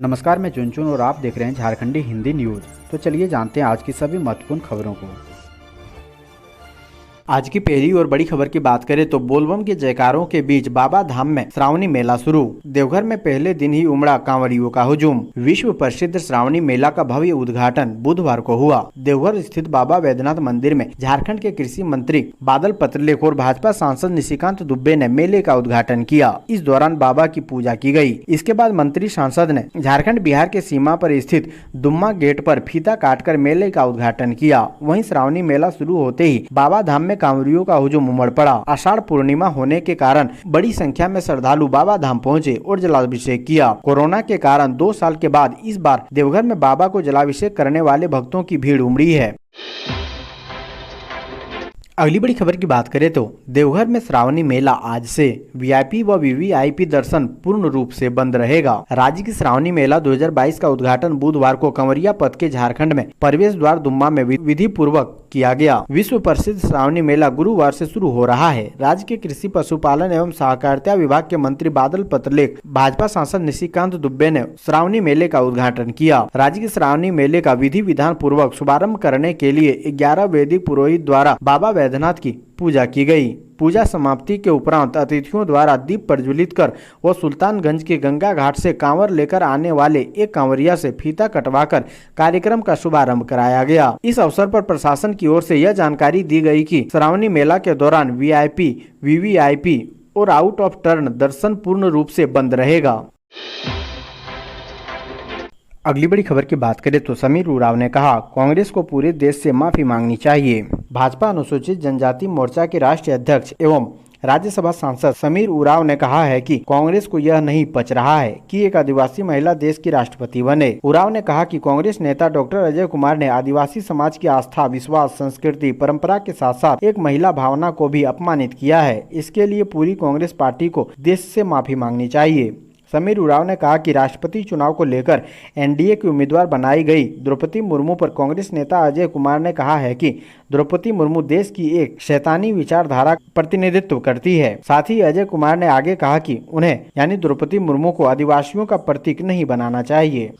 नमस्कार, मैं चुनचुन और आप देख रहे हैं झारखंडी हिंदी न्यूज। तो चलिए जानते हैं आज की सभी महत्वपूर्ण खबरों को। आज की पहली और बड़ी खबर की बात करें तो बोलबम के जयकारों के बीच बाबा धाम में श्रावणी मेला शुरू। देवघर में पहले दिन ही उमड़ा कांवड़ियों का हुजूम। विश्व प्रसिद्ध श्रावणी मेला का भव्य उद्घाटन बुधवार को हुआ। देवघर स्थित बाबा वैद्यनाथ मंदिर में झारखंड के कृषि मंत्री बादल पत्रलेख और भाजपा सांसद निशिकांत दुबे ने मेले का उद्घाटन किया। इस दौरान बाबा की पूजा की गई। इसके बाद मंत्री सांसद ने झारखंड बिहार के सीमा पर स्थित दुम्मा गेट पर फीता काटकर मेले का उद्घाटन किया। वहीं श्रावणी मेला शुरू होते ही बाबा धाम में कांवड़ियों का हुजूम उमड़ पड़ा। आषाढ़ पूर्णिमा होने के कारण बड़ी संख्या में श्रद्धालु बाबा धाम पहुंचे और जलाभिषेक किया। कोरोना के कारण 2 साल के बाद इस बार देवघर में बाबा को जलाभिषेक करने वाले भक्तों की भीड़ उमड़ी है। अगली बड़ी खबर की बात करें तो देवघर में श्रावणी मेला आज से वीआईपी व वीवीआईपी दर्शन पूर्ण रूप से बंद रहेगा। राज्य की श्रावणी मेला 2022 का उद्घाटन बुधवार को कंवरिया पथ के झारखंड में प्रवेश द्वार दुम्मा में विधि पूर्वक किया गया। विश्व प्रसिद्ध श्रावणी मेला गुरुवार से शुरू हो रहा है। राज्य के कृषि पशुपालन एवं सहकारिता विभाग के मंत्री बादल पत्रलेख, भाजपा सांसद निशिकांत दुबे ने श्रावणी मेले का उद्घाटन किया। राज्य के श्रावणी मेले का विधि विधान पूर्वक शुभारंभ करने के लिए 11 वैदिक पुरोहित द्वारा बाबा वैद्यनाथ की पूजा की गई। पूजा समाप्ति के उपरांत अतिथियों द्वारा दीप प्रज्वलित कर व सुल्तानगंज के गंगा घाट से कांवर लेकर आने वाले एक कांवरिया से फीता कटवाकर कार्यक्रम का शुभारंभ कराया गया। इस अवसर पर प्रशासन की ओर से यह जानकारी दी गई कि श्रावणी मेला के दौरान वीआईपी, वीवीआईपी और आउट ऑफ टर्न दर्शन पूर्ण रूप से बंद रहेगा। अगली बड़ी खबर की बात करें तो समीर उरांव ने कहा, कांग्रेस को पूरे देश से माफी मांगनी चाहिए। भाजपा अनुसूचित जनजाति मोर्चा के राष्ट्रीय अध्यक्ष एवं राज्यसभा सांसद समीर उरांव ने कहा है कि कांग्रेस को यह नहीं पच रहा है कि एक आदिवासी महिला देश की राष्ट्रपति बने। उरांव ने कहा कि कांग्रेस नेता डॉक्टर अजय कुमार ने आदिवासी समाज की आस्था, विश्वास, संस्कृति, परंपरा के साथ साथ एक महिला भावना को भी अपमानित किया है। इसके लिए पूरी कांग्रेस पार्टी को देश से माफी मांगनी चाहिए। समीर उरांव ने कहा कि राष्ट्रपति चुनाव को लेकर एनडीए की उम्मीदवार बनाई गई द्रौपदी मुर्मू पर कांग्रेस नेता अजय कुमार ने कहा है कि द्रौपदी मुर्मू देश की एक शैतानी विचारधारा का प्रतिनिधित्व करती है। साथ ही अजय कुमार ने आगे कहा कि उन्हें यानी द्रौपदी मुर्मू को आदिवासियों का प्रतीक नहीं बनाना चाहिए।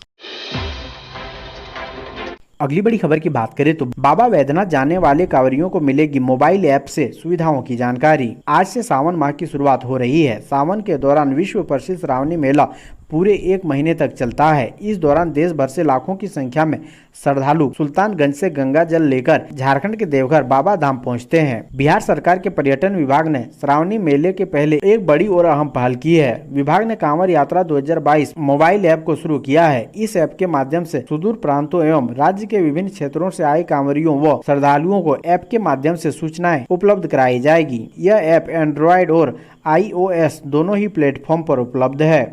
अगली बड़ी खबर की बात करें तो बाबा वैद्यनाथ जाने वाले कांवरियों को मिलेगी मोबाइल ऐप से सुविधाओं की जानकारी। आज से सावन माह की शुरुआत हो रही है। सावन के दौरान विश्व प्रसिद्ध श्रावणी मेला पूरे 1 महीने तक चलता है। इस दौरान देश भर से लाखों की संख्या में श्रद्धालु सुल्तानगंज से गंगा जल लेकर झारखंड के देवघर बाबा धाम पहुंचते हैं। बिहार सरकार के पर्यटन विभाग ने श्रावणी मेले के पहले एक बड़ी और अहम पहल की है। विभाग ने कांवर यात्रा 2022 मोबाइल ऐप को शुरू किया है। इस ऐप के माध्यम से सुदूर प्रांतों एवं राज्य के विभिन्न क्षेत्रों से आए कांवरियों व श्रद्धालुओं को ऐप के माध्यम से सूचनाएं उपलब्ध कराई जाएगी। यह ऐप एंड्रॉयड और iOS दोनों ही प्लेटफॉर्म पर उपलब्ध है।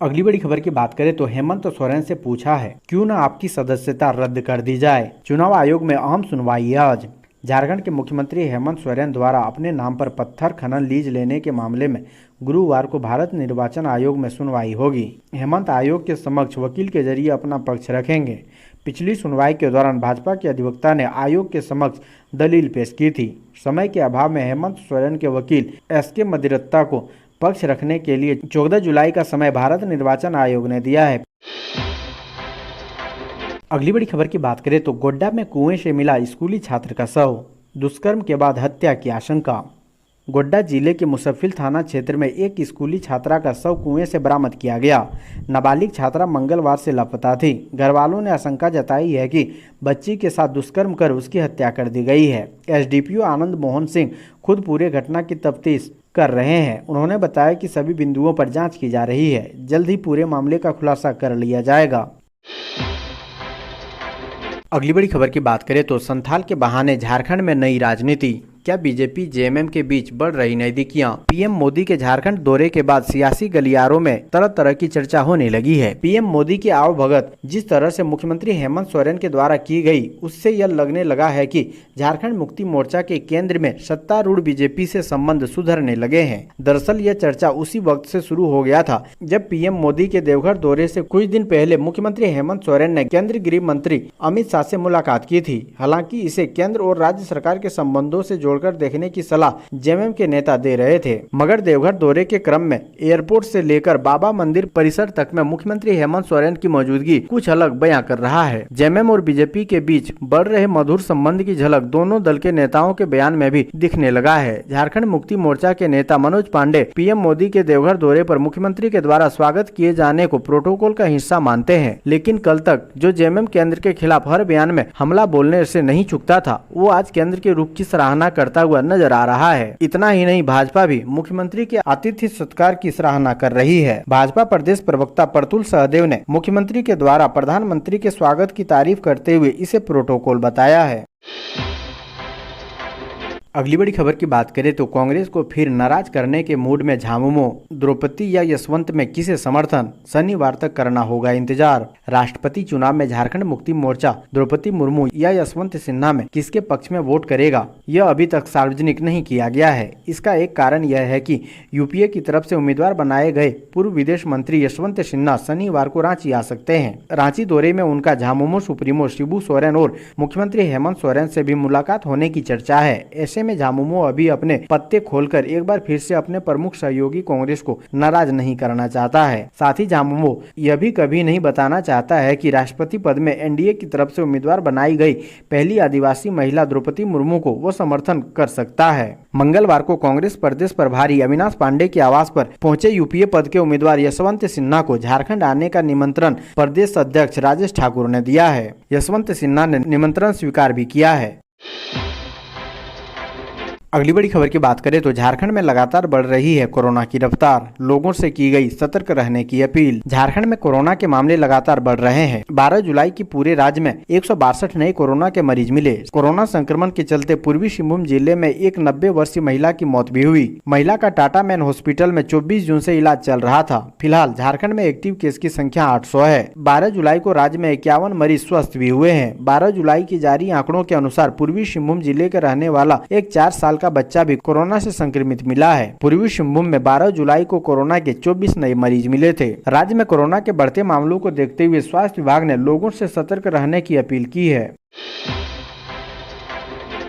अगली बड़ी खबर की बात करें तो हेमंत सोरेन से पूछा है, क्यों न आपकी सदस्यता रद्द कर दी जाए। चुनाव आयोग में अहम सुनवाई आज। झारखंड के मुख्यमंत्री हेमंत सोरेन द्वारा अपने नाम पर पत्थर खनन लीज लेने के मामले में गुरुवार को भारत निर्वाचन आयोग में सुनवाई होगी। हेमंत आयोग के समक्ष वकील के जरिए अपना पक्ष रखेंगे। पिछली सुनवाई के दौरान भाजपा के अधिवक्ता ने आयोग के समक्ष दलील पेश की थी। समय के अभाव में हेमंत सोरेन के वकील SK मदिरत्ता को पक्ष रखने के लिए 14 जुलाई का समय भारत निर्वाचन आयोग ने दिया है। अगली बड़ी खबर की बात करें तो गोड्डा में कुएं से मिला स्कूली छात्र का शव। दुष्कर्म के बाद हत्या की आशंका। गोड्डा जिले के मुसफिल थाना क्षेत्र में एक स्कूली छात्रा का शव कुएं से बरामद किया गया। नाबालिग छात्रा मंगलवार से लापता थी। घर वालों ने आशंका जताई है कि बच्ची के साथ दुष्कर्म कर उसकी हत्या कर दी गई है। SDPO आनंद मोहन सिंह खुद पूरे घटना की तफ्तीश कर रहे हैं। उन्होंने बताया कि सभी बिंदुओं पर जांच की जा रही है। जल्द ही पूरे मामले का खुलासा कर लिया जाएगा। अगली बड़ी खबर की बात करें तो संथाल के बहाने झारखंड में नई राजनीति। क्या बीजेपी जेएमएम के बीच बढ़ रही नजदीकियां। पीएम मोदी के झारखंड दौरे के बाद सियासी गलियारों में तरह तरह की चर्चा होने लगी है। पीएम मोदी की आवभगत जिस तरह से मुख्यमंत्री हेमंत सोरेन के द्वारा की गई, उससे यह लगने लगा है कि झारखंड मुक्ति मोर्चा के केंद्र में सत्तारूढ़ बीजेपी से संबंध सुधरने लगे हैं। दरअसल यह चर्चा उसी वक्त से शुरू हो गया था जब पीएम मोदी के देवघर दौरे से कुछ दिन पहले मुख्यमंत्री हेमंत सोरेन ने केंद्रीय गृह मंत्री अमित शाह से मुलाकात की थी। हालांकि इसे केंद्र और राज्य सरकार के संबंधों से जोड़ खोलकर देखने की सलाह जेएमएम के नेता दे रहे थे, मगर देवघर दौरे के क्रम में एयरपोर्ट से लेकर बाबा मंदिर परिसर तक में मुख्यमंत्री हेमंत सोरेन की मौजूदगी कुछ अलग बयां कर रहा है। जेएमएम और बीजेपी के बीच बढ़ रहे मधुर संबंध की झलक दोनों दल के नेताओं के बयान में भी दिखने लगा है। झारखंड मुक्ति मोर्चा के नेता मनोज पांडे पीएम मोदी के देवघर दौरे पर मुख्यमंत्री के द्वारा स्वागत किए जाने को प्रोटोकॉल का हिस्सा मानते हैं, लेकिन कल तक जो जेएमएम केंद्र के खिलाफ हर बयान में हमला बोलने से नहीं चूकता था, वो आज केंद्र के रुख की सराहना करता हुआ नजर आ रहा है। इतना ही नहीं, भाजपा भी मुख्यमंत्री के आतिथ्य सत्कार की सराहना कर रही है। भाजपा प्रदेश प्रवक्ता प्रतुल सहदेव ने मुख्यमंत्री के द्वारा प्रधानमंत्री के स्वागत की तारीफ करते हुए इसे प्रोटोकॉल बताया है। अगली बड़ी खबर की बात करें तो कांग्रेस को फिर नाराज करने के मूड में झामुमो, द्रौपदी या यशवंत में किसे समर्थन, शनिवार तक करना होगा इंतजार। राष्ट्रपति चुनाव में झारखंड मुक्ति मोर्चा द्रौपदी मुर्मू या यशवंत सिन्हा में किसके पक्ष में वोट करेगा, यह अभी तक सार्वजनिक नहीं किया गया है। इसका एक कारण यह है कि यूपीए की तरफ से उम्मीदवार बनाए गए पूर्व विदेश मंत्री यशवंत सिन्हा शनिवार को रांची आ सकते हैं। रांची दौरे में उनका झामुमो सुप्रीमो शिबू सोरेन और मुख्यमंत्री हेमंत सोरेन से भी मुलाकात होने की चर्चा है। ऐसे में झामुमो अभी अपने पत्ते खोलकर एक बार फिर से अपने प्रमुख सहयोगी कांग्रेस को नाराज नहीं करना चाहता है। साथ ही झामुमो यह भी कभी नहीं बताना चाहता है कि राष्ट्रपति पद में एनडीए की तरफ से उम्मीदवार बनाई गई पहली आदिवासी महिला द्रौपदी मुर्मू को वो समर्थन कर सकता है। मंगलवार को कांग्रेस प्रदेश प्रभारी अविनाश पांडे के आवास पर पहुंचे यूपीए पद के उम्मीदवार यशवंत सिन्हा को झारखंड आने का निमंत्रण प्रदेश अध्यक्ष राजेश ठाकुर ने दिया है। यशवंत सिन्हा ने निमंत्रण स्वीकार भी किया है। अगली बड़ी खबर की बात करें तो झारखंड में लगातार बढ़ रही है कोरोना की रफ्तार, लोगों से की गई सतर्क रहने की अपील। झारखंड में कोरोना के मामले लगातार बढ़ रहे हैं। 12 जुलाई की पूरे राज्य में 162 नए कोरोना के मरीज मिले। कोरोना संक्रमण के चलते पूर्वी सिंहभूम जिले में एक 90 वर्षीय महिला की मौत भी हुई। महिला का टाटा मैन हॉस्पिटल में 24 जून से इलाज चल रहा था। फिलहाल झारखंड में एक्टिव केस की संख्या 800 है। 12 जुलाई को राज्य में 51 मरीज स्वस्थ भी हुए हैं। 12 जुलाई की जारी आंकड़ों के अनुसार पूर्वी सिंहभूम जिले के रहने वाला एक 4 साल का बच्चा भी कोरोना से संक्रमित मिला है। पूर्वी सिंहभूम में 12 जुलाई को कोरोना के 24 नए मरीज मिले थे। राज्य में कोरोना के बढ़ते मामलों को देखते हुए स्वास्थ्य विभाग ने लोगों से सतर्क रहने की अपील की है।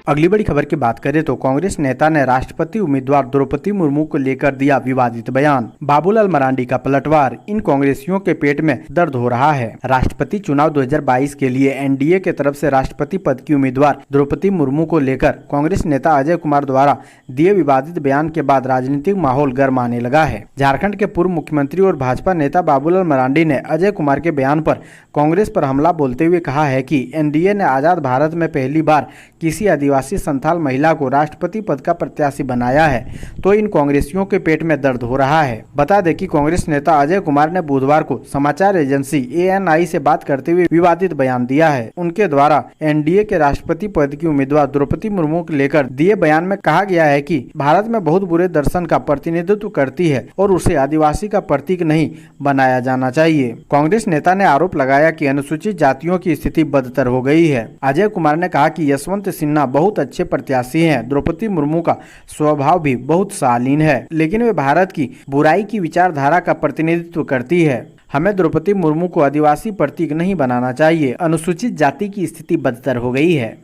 अगली बड़ी खबर की बात करें तो कांग्रेस नेता ने राष्ट्रपति उम्मीदवार द्रौपदी मुर्मू को लेकर दिया विवादित बयान। बाबूलाल मरांडी का पलटवार, इन कांग्रेसियों के पेट में दर्द हो रहा है। राष्ट्रपति चुनाव 2022 के लिए एनडीए के तरफ से राष्ट्रपति पद की उम्मीदवार द्रौपदी मुर्मू को लेकर कांग्रेस नेता अजय कुमार द्वारा दिए विवादित बयान के बाद राजनीतिक माहौल गर्म आने लगा है। झारखंड के पूर्व मुख्यमंत्री और भाजपा नेता बाबूलाल मरांडी ने अजय कुमार के बयान पर कांग्रेस पर हमला बोलते हुए कहा है कि एनडीए ने आजाद भारत में पहली बार किसी आदिवासी संथाल महिला को राष्ट्रपति पद का प्रत्याशी बनाया है, तो इन कांग्रेसियों के पेट में दर्द हो रहा है। बता दें कि कांग्रेस नेता अजय कुमार ने बुधवार को समाचार एजेंसी एएनआई से बात करते हुए विवादित बयान दिया है। उनके द्वारा एनडीए के राष्ट्रपति पद की उम्मीदवार द्रौपदी मुर्मू को लेकर दिए बयान में कहा गया है कि भारत में बहुत बुरे दर्शन का प्रतिनिधित्व करती है और उसे आदिवासी का प्रतीक नहीं बनाया जाना चाहिए। कांग्रेस नेता ने आरोप लगाया कि अनुसूचित जातियों की स्थिति बदतर हो गई है। अजय कुमार ने कहा कि यशवंत सिन्हा बहुत अच्छे प्रत्याशी हैं। द्रौपदी मुर्मू का स्वभाव भी बहुत शालीन है, लेकिन वे भारत की बुराई की विचारधारा का प्रतिनिधित्व करती है। हमें द्रौपदी मुर्मू को आदिवासी प्रतीक नहीं बनाना चाहिए। अनुसूचित जाति की स्थिति बदतर हो गई है।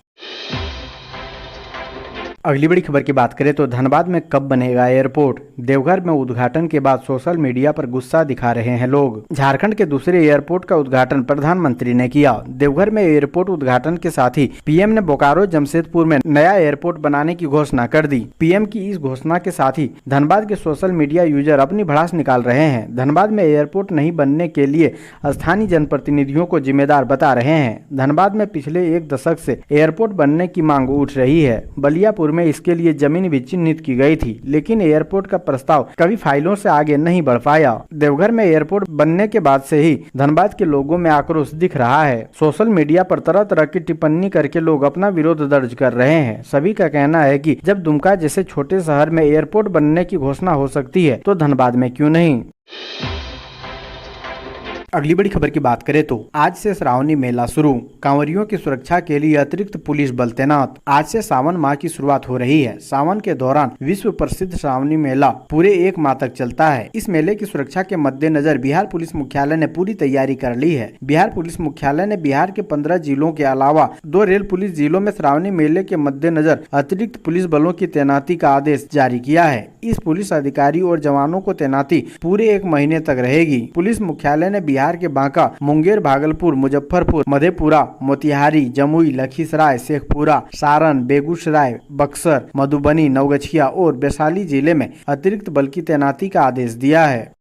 अगली बड़ी खबर की बात करें तो धनबाद में कब बनेगा एयरपोर्ट, देवघर में उद्घाटन के बाद सोशल मीडिया पर गुस्सा दिखा रहे हैं लोग। झारखंड के दूसरे एयरपोर्ट का उद्घाटन प्रधानमंत्री ने किया। देवघर में एयरपोर्ट उद्घाटन के साथ ही पीएम ने बोकारो जमशेदपुर में नया एयरपोर्ट बनाने की घोषणा कर दी। पीएम की इस घोषणा के साथ ही धनबाद के सोशल मीडिया यूजर अपनी भड़ास निकाल रहे हैं। धनबाद में एयरपोर्ट नहीं बनने के लिए स्थानीय जनप्रतिनिधियों को जिम्मेदार बता रहे हैं। धनबाद में पिछले 1 दशक से एयरपोर्ट बनने की मांग उठ रही है। बलियापुर में इसके लिए जमीन भी चिन्हित की गई थी, लेकिन एयरपोर्ट का प्रस्ताव कभी फाइलों से आगे नहीं बढ़ पाया। देवघर में एयरपोर्ट बनने के बाद से ही धनबाद के लोगों में आक्रोश दिख रहा है। सोशल मीडिया पर तरह तरह की टिप्पणी करके लोग अपना विरोध दर्ज कर रहे हैं। सभी का कहना है कि जब दुमका जैसे छोटे शहर में एयरपोर्ट बनने की घोषणा हो सकती है तो धनबाद में क्यों नहीं। अगली बड़ी खबर की बात करें तो आज से श्रावणी मेला शुरू, कांवरियों की सुरक्षा के लिए अतिरिक्त पुलिस बल तैनात। आज से सावन माह की शुरुआत हो रही है। सावन के दौरान विश्व प्रसिद्ध श्रावणी मेला पूरे 1 माह तक चलता है। इस मेले की सुरक्षा के मद्देनजर बिहार पुलिस मुख्यालय ने पूरी तैयारी कर ली है। बिहार पुलिस मुख्यालय ने बिहार के 15 जिलों के अलावा 2 रेल पुलिस जिलों में श्रावणी मेले के मद्देनजर अतिरिक्त पुलिस बलों की तैनाती का आदेश जारी किया है। इस पुलिस अधिकारी और जवानों को तैनाती पूरे 1 महीने तक रहेगी। पुलिस मुख्यालय ने बिहार के बांका, मुंगेर, भागलपुर, मुजफ्फरपुर, मधेपुरा, मोतिहारी, जमुई, लखीसराय, शेखपुरा, सारण, बेगूसराय, बक्सर, मधुबनी, नवगछिया और वैशाली जिले में अतिरिक्त बल की तैनाती का आदेश दिया है।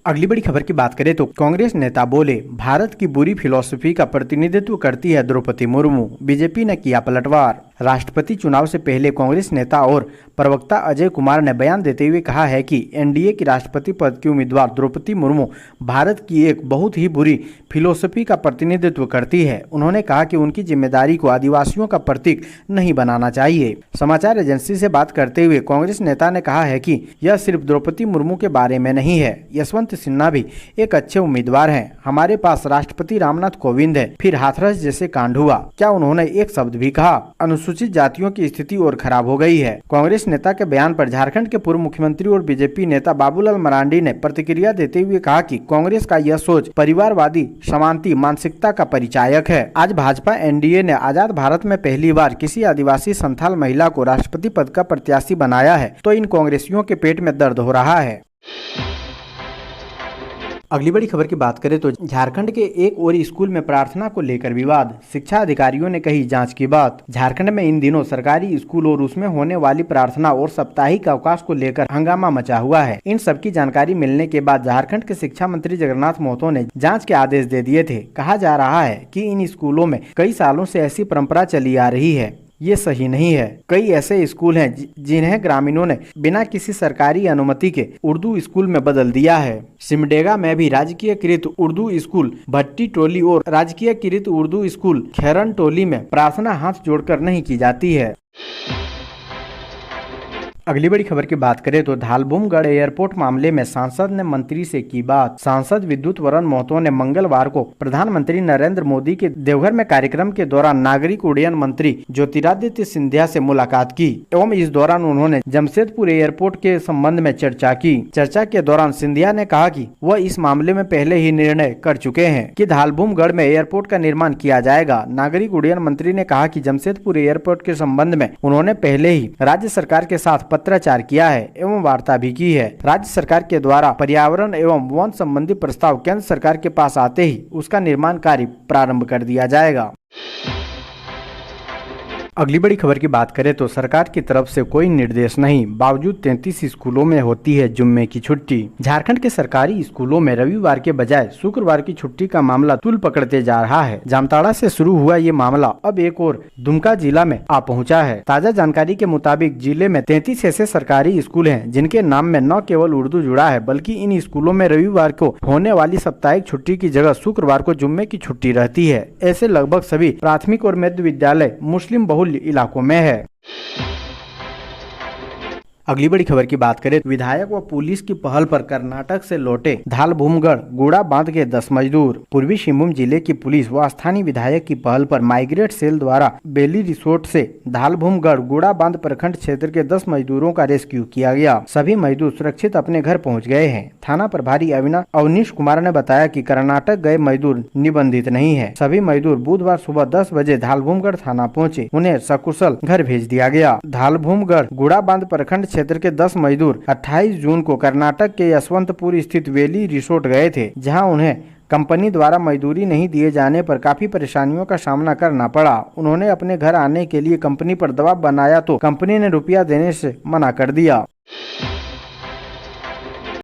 अगली बड़ी खबर की बात करें तो कांग्रेस नेता बोले, भारत की बुरी फिलॉसफी का प्रतिनिधित्व करती है द्रौपदी मुर्मू, बीजेपी ने किया पलटवार। राष्ट्रपति चुनाव से पहले कांग्रेस नेता और प्रवक्ता अजय कुमार ने बयान देते हुए कहा है कि एनडीए की राष्ट्रपति पद की उम्मीदवार द्रौपदी मुर्मू भारत की एक बहुत ही बुरी फिलॉसफी का प्रतिनिधित्व करती है। उन्होंने कहा कि उनकी जिम्मेदारी को आदिवासियों का प्रतीक नहीं बनाना चाहिए। समाचार एजेंसी से बात करते हुए कांग्रेस नेता ने कहा है कि यह सिर्फ द्रौपदी मुर्मू के बारे में नहीं है, यशवंत सिन्हा भी एक अच्छे उम्मीदवार हैं। हमारे पास राष्ट्रपति रामनाथ कोविंद है, फिर हाथरस जैसे कांड हुआ, क्या उन्होंने एक शब्द भी कहा? अनुसूचित जातियों की स्थिति और खराब हो गई है। कांग्रेस नेता के बयान पर झारखंड के पूर्व मुख्यमंत्री और बीजेपी नेता बाबूलाल मरांडी ने प्रतिक्रिया देते हुए कहा कि कांग्रेस का यह सोच परिवारवादी समांती मानसिकता का परिचायक है। आज भाजपा एनडीए ने आजाद भारत में पहली बार किसी आदिवासी संथाल महिला को राष्ट्रपति पद का प्रत्याशी बनाया है, तो इन कांग्रेसियों के पेट में दर्द हो रहा है। अगली बड़ी खबर की बात करें तो झारखंड के एक और स्कूल में प्रार्थना को लेकर विवाद, शिक्षा अधिकारियों ने कही जांच की बात। झारखंड में इन दिनों सरकारी स्कूल और उसमें होने वाली प्रार्थना और साप्ताहिक अवकाश को लेकर हंगामा मचा हुआ है। इन सब की जानकारी मिलने के बाद झारखंड के शिक्षा मंत्री जगन्नाथ महतो ने जाँच के आदेश दे दिए थे। कहा जा रहा है कि इन स्कूलों में कई सालों से ऐसी परंपरा चली आ रही है, ये सही नहीं है। कई ऐसे स्कूल हैं जिन्हें ग्रामीणों ने बिना किसी सरकारी अनुमति के उर्दू स्कूल में बदल दिया है। सिमडेगा में भी राजकीयकृत उर्दू स्कूल भट्टी टोली और राजकीयकृत उर्दू स्कूल खैरन टोली में प्रार्थना हाथ जोड़कर नहीं की जाती है। अगली बड़ी खबर की बात करें तो धालभूमगढ़ एयरपोर्ट मामले में सांसद ने मंत्री से की बात। सांसद विद्युत वरण महतो ने मंगलवार को प्रधानमंत्री नरेंद्र मोदी के देवघर में कार्यक्रम के दौरान नागरिक उड्डयन मंत्री ज्योतिरादित्य सिंधिया से मुलाकात की एवं इस दौरान उन्होंने जमशेदपुर एयरपोर्ट के संबंध में चर्चा की। चर्चा के दौरान सिंधिया ने कहा कि वह इस मामले में पहले ही निर्णय कर चुके हैं कि धालभूमगढ़ में एयरपोर्ट का निर्माण किया जाएगा। नागरिक उड्डयन मंत्री ने कहा कि जमशेदपुर एयरपोर्ट के संबंध में उन्होंने पहले ही राज्य सरकार के साथ पत्राचार किया है एवं वार्ता भी की है। राज्य सरकार के द्वारा पर्यावरण एवं वन संबंधी प्रस्ताव केंद्र सरकार के पास आते ही उसका निर्माण कार्य प्रारंभ कर दिया जाएगा। अगली बड़ी खबर की बात करें तो सरकार की तरफ से कोई निर्देश नहीं, बावजूद 33 स्कूलों में होती है जुम्मे की छुट्टी। झारखंड के सरकारी स्कूलों में रविवार के बजाय शुक्रवार की छुट्टी का मामला तूल पकड़ते जा रहा है। जामताड़ा से शुरू हुआ ये मामला अब एक और दुमका जिला में आ पहुंचा है। ताजा जानकारी के मुताबिक जिले में 33 ऐसे सरकारी स्कूल हैं जिनके नाम में न केवल उर्दू जुड़ा है बल्कि इन स्कूलों में रविवार को होने वाली साप्ताहिक छुट्टी की जगह शुक्रवार को जुम्मे की छुट्टी रहती है। ऐसे लगभग सभी प्राथमिक और मध्य विद्यालय मुस्लिम बहुल इलाकों में है। अगली बड़ी खबर की बात करें, विधायक व पुलिस की पहल पर कर्नाटक से लौटे धालभूमगढ़ गुड़ा बांध के 10 मजदूर। पूर्वी सिंहभूम जिले की पुलिस व स्थानीय विधायक की पहल पर माइग्रेट सेल द्वारा बेली रिसोर्ट से धालभूमगढ़ गुड़ा बांध प्रखंड क्षेत्र के 10 मजदूरों का रेस्क्यू किया गया। सभी मजदूर सुरक्षित अपने घर पहुँच गए हैं। थाना प्रभारी अवनीश कुमार ने बताया कि कर्नाटक गए मजदूर निबंधित नहीं है। सभी मजदूर बुधवार सुबह 10 बजे धालभूमगढ़ थाना पहुँचे, उन्हें सकुशल घर भेज दिया गया। धालभूमगढ़ गुड़ा बांध प्रखंड क्षेत्र के 10 मजदूर 28 जून को कर्नाटक के यशवंतपुर स्थित वेली रिसोर्ट गए थे, जहां उन्हें कंपनी द्वारा मजदूरी नहीं दिए जाने पर काफी परेशानियों का सामना करना पड़ा। उन्होंने अपने घर आने के लिए कंपनी पर दबाव बनाया तो कंपनी ने रुपया देने से मना कर दिया।